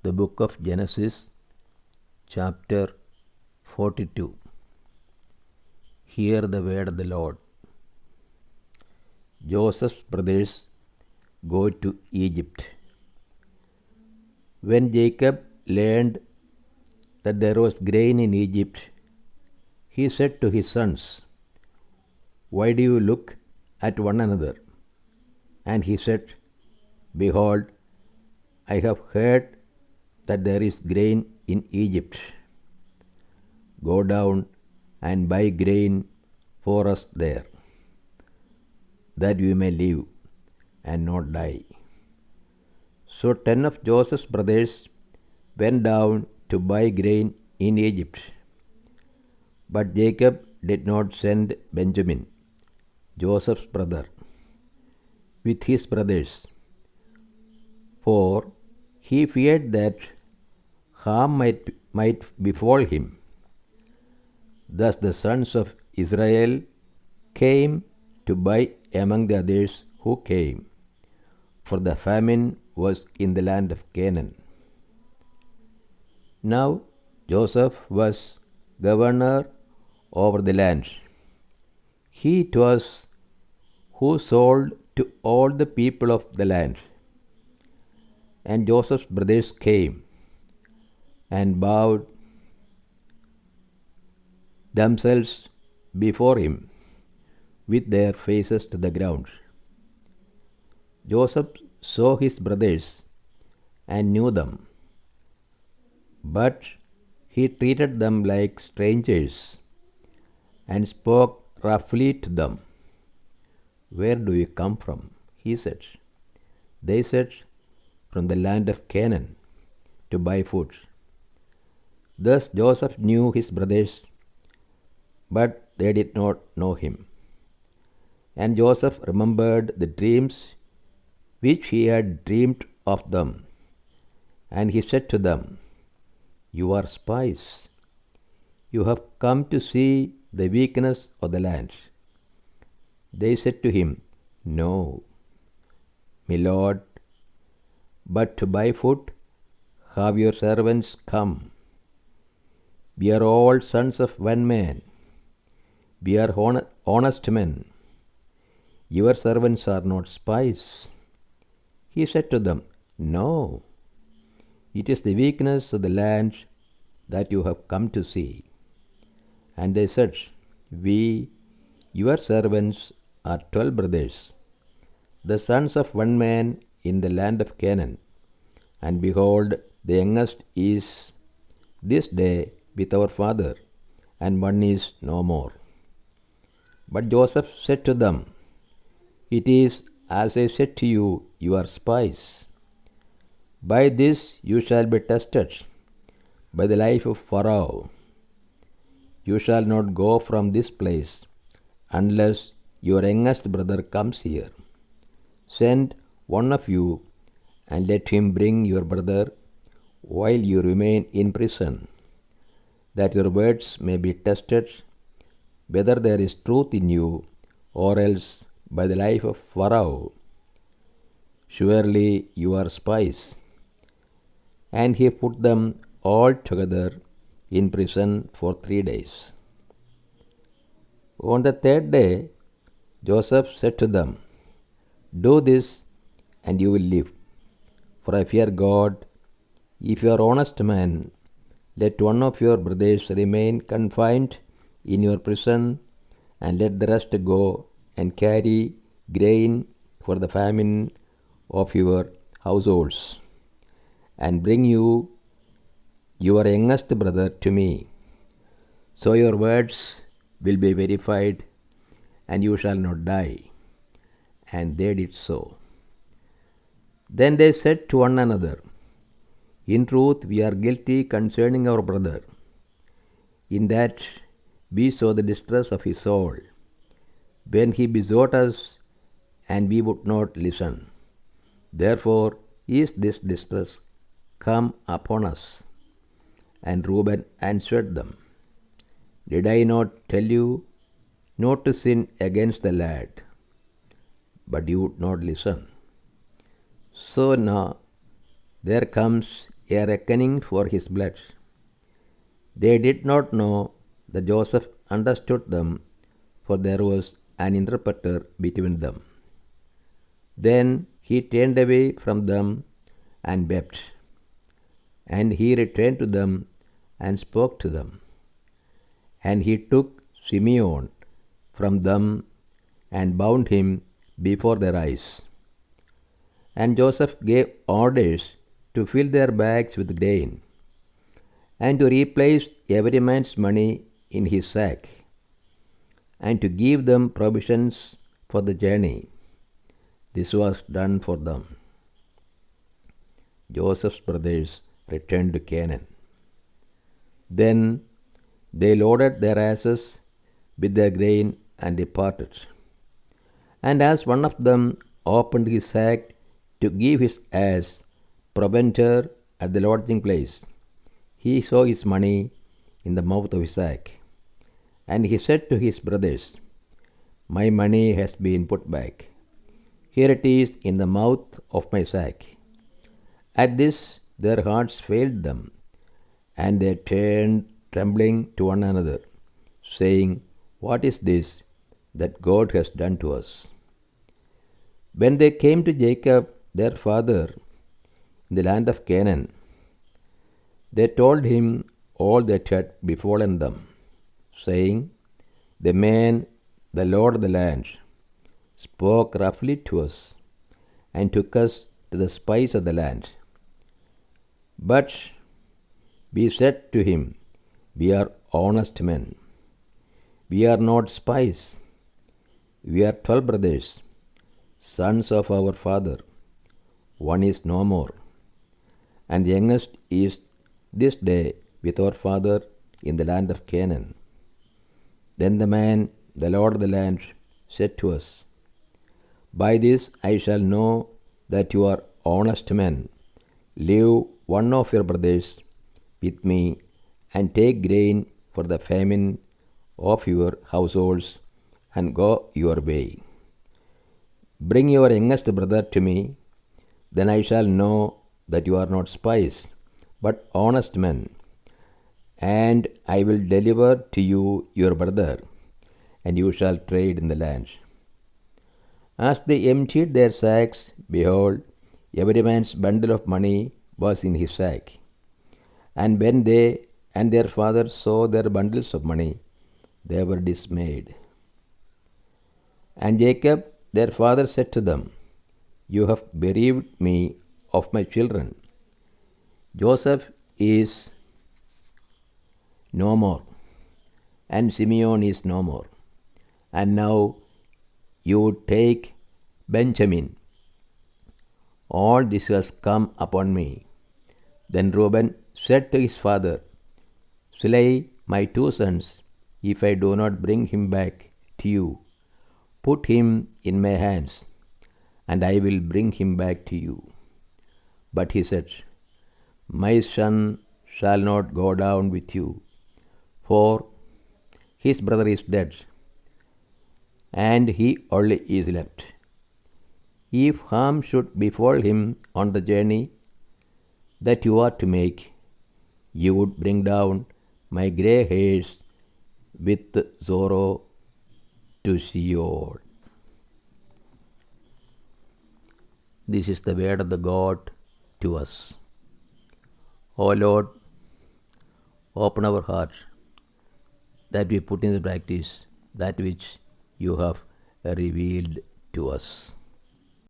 The book of Genesis, chapter 42. Hear the word of the Lord. Joseph's brothers go to Egypt. When Jacob learned that there was grain in Egypt, he said to his sons, "Why do you look at one another?" And he said, "Behold, I have heard that there is grain in Egypt. Go down and buy grain for us there, that we may live and not die." So 10 of Joseph's brothers went down to buy grain in Egypt. But Jacob did not send Benjamin, Joseph's brother, with his brothers, for he feared that harm might befall him. Thus the sons of Israel came to buy among the others who came, for the famine was in the land of Canaan. Now Joseph was governor over the land. He it was who sold to all the people of the land. And Joseph's brothers came and bowed themselves before him with their faces to the ground. Joseph saw his brothers and knew them, but he treated them like strangers and spoke roughly to them. "Where do you come from?" he said. They said, "From the land of Canaan, to buy food." Thus Joseph knew his brothers, but they did not know him. And Joseph remembered the dreams which he had dreamed of them. And he said to them, "You are spies. You have come to see the weakness of the land." They said to him, "No, my lord, but to buy food have your servants come. We are all sons of one man. We are honest men. Your servants are not spies." He said to them, "No, it is the weakness of the land that you have come to see." And they said, "We, your servants, are 12 brothers, the sons of one man in the land of Canaan. And behold, the youngest is this day with our father, and one is no more." But Joseph said to them, "It is as I said to you, you are spies. By this you shall be tested, by the life of Pharaoh. You shall not go from this place unless your youngest brother comes here. Send one of you and let him bring your brother while you remain in prison, that your words may be tested, whether there is truth in you, or else by the life of Pharaoh. Surely you are spies." And he put them all together in prison for 3 days. On the 3rd day, Joseph said to them, "Do this, and you will live. For I fear God. If you are honest men, let one of your brothers remain confined in your prison, and let the rest go and carry grain for the famine of your households, and bring you your youngest brother to me. So your words will be verified, and you shall not die." And they did so. Then they said to one another, "In truth, we are guilty concerning our brother, in that we saw the distress of his soul, when he besought us, and we would not listen. Therefore is this distress come upon us." And Reuben answered them, "Did I not tell you not to sin against the lad? But you would not listen. So now there comes a reckoning for his blood. They did not know that Joseph understood them, for there was an interpreter between them. Then he turned away from them and wept. And he returned to them and spoke to them. And he took Simeon from them and bound him before their eyes. And Joseph gave orders to fill their bags with grain, and to replace every man's money in his sack, and to give them provisions for the journey. This was done for them. Joseph's brothers returned to Canaan. Then they loaded their asses with their grain and departed. And as one of them opened his sack to give his ass provender at the lodging place, he saw his money in the mouth of his sack. And he said to his brothers, "My money has been put back. Here it is in the mouth of my sack." At this their hearts failed them, and they turned trembling to one another, saying, "What is this that God has done to us?" When they came to Jacob their father in the land of Canaan, they told him all that had befallen them, saying, "The man, the Lord of the land, spoke roughly to us, and took us to the spice of the land. But we said to him, We are honest men. We are not spies. We are 12 brothers, sons of our father. One is no more, and the youngest is this day with our father in the land of Canaan." Then the man, the Lord of the land, said to us, "By this I shall know that you are honest men. Leave one of your brothers with me, and take grain for the famine of your households, and go your way. Bring your youngest brother to me, then I shall know that you are not spies, but honest men, and I will deliver to you your brother, and you shall trade in the land." As they emptied their sacks, behold, every man's bundle of money was in his sack. And when they and their father saw their bundles of money, they were dismayed. And Jacob their father said to them, "You have bereaved me of my children. Joseph is no more, and Simeon is no more, and now you take Benjamin. All this has come upon me." Then Reuben said to his father, "Slay my 2 sons, if I do not bring him back to you. Put him in my hands, and I will bring him back to you." But he said, "My son shall not go down with you, for his brother is dead, and he only is left. If harm should befall him on the journey that you are to make, you would bring down my grey hairs with sorrow to Sheol." This is the word of the God to us. O Lord, open our heart that we put into practice that which you have revealed to us.